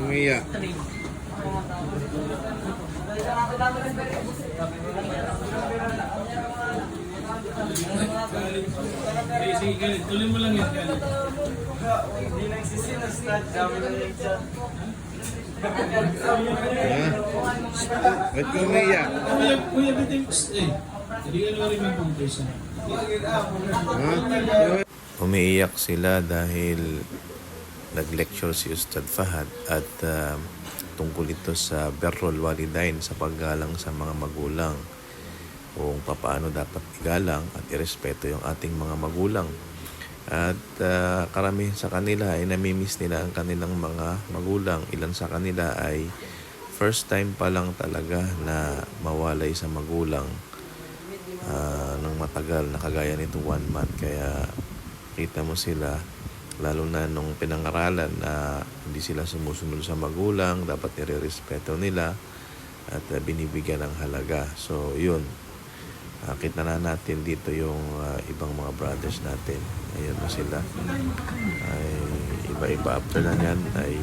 umiyak. Sige, tuloy mo lang yan. Hindi nagsisinas-start. Dami na yung chat. Ba't ka umiyak? Kuya, bitin hindi ka naman rin mag-umpisa. Umiiyak sila dahil nag-lecture si Ustad Fahad at tungkol ito sa Birrul Walidain, sa paggalang sa mga magulang, kung paano dapat igalang at irespeto yung ating mga magulang. At karamihan sa kanila ay namimiss nila ang kanilang mga magulang. Ilan sa kanila ay first time pa lang talaga na mawalay sa magulang ng matagal, na kagaya nito 1 month. Kaya kita mo sila, lalo na nung pinangaralan na hindi sila sumusunod sa magulang, dapat nire-respeto nila at binibigyan ng halaga. So yun, kita na natin dito yung ibang mga brothers natin. Ayan na sila, ay iba-iba. After na yan ay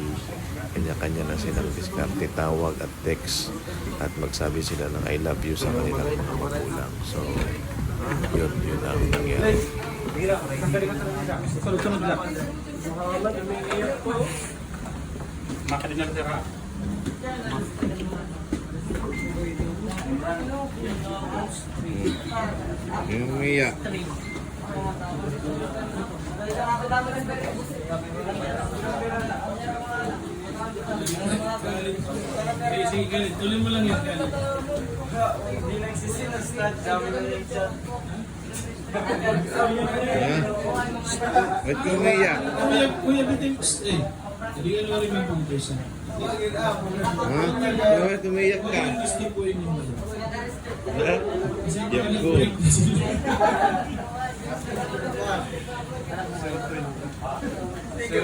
kanya-kanya na silang diskarte, tawag at text, at magsabi sila ng I love you sa kanilang mga magulang. So yun ang nangyari. Sunod-sunod lang. Makadinig tira. Yung umiyak. Sige, tuloy mo lang yan. Hindi nagsisinas-start. Dami na yung chat. Ba't ka umiyak? Kuya, bitin hindi ka naman rin mag-umpisa. Ba't umiyak ka? Skip po yun yung Yan ko. Sige,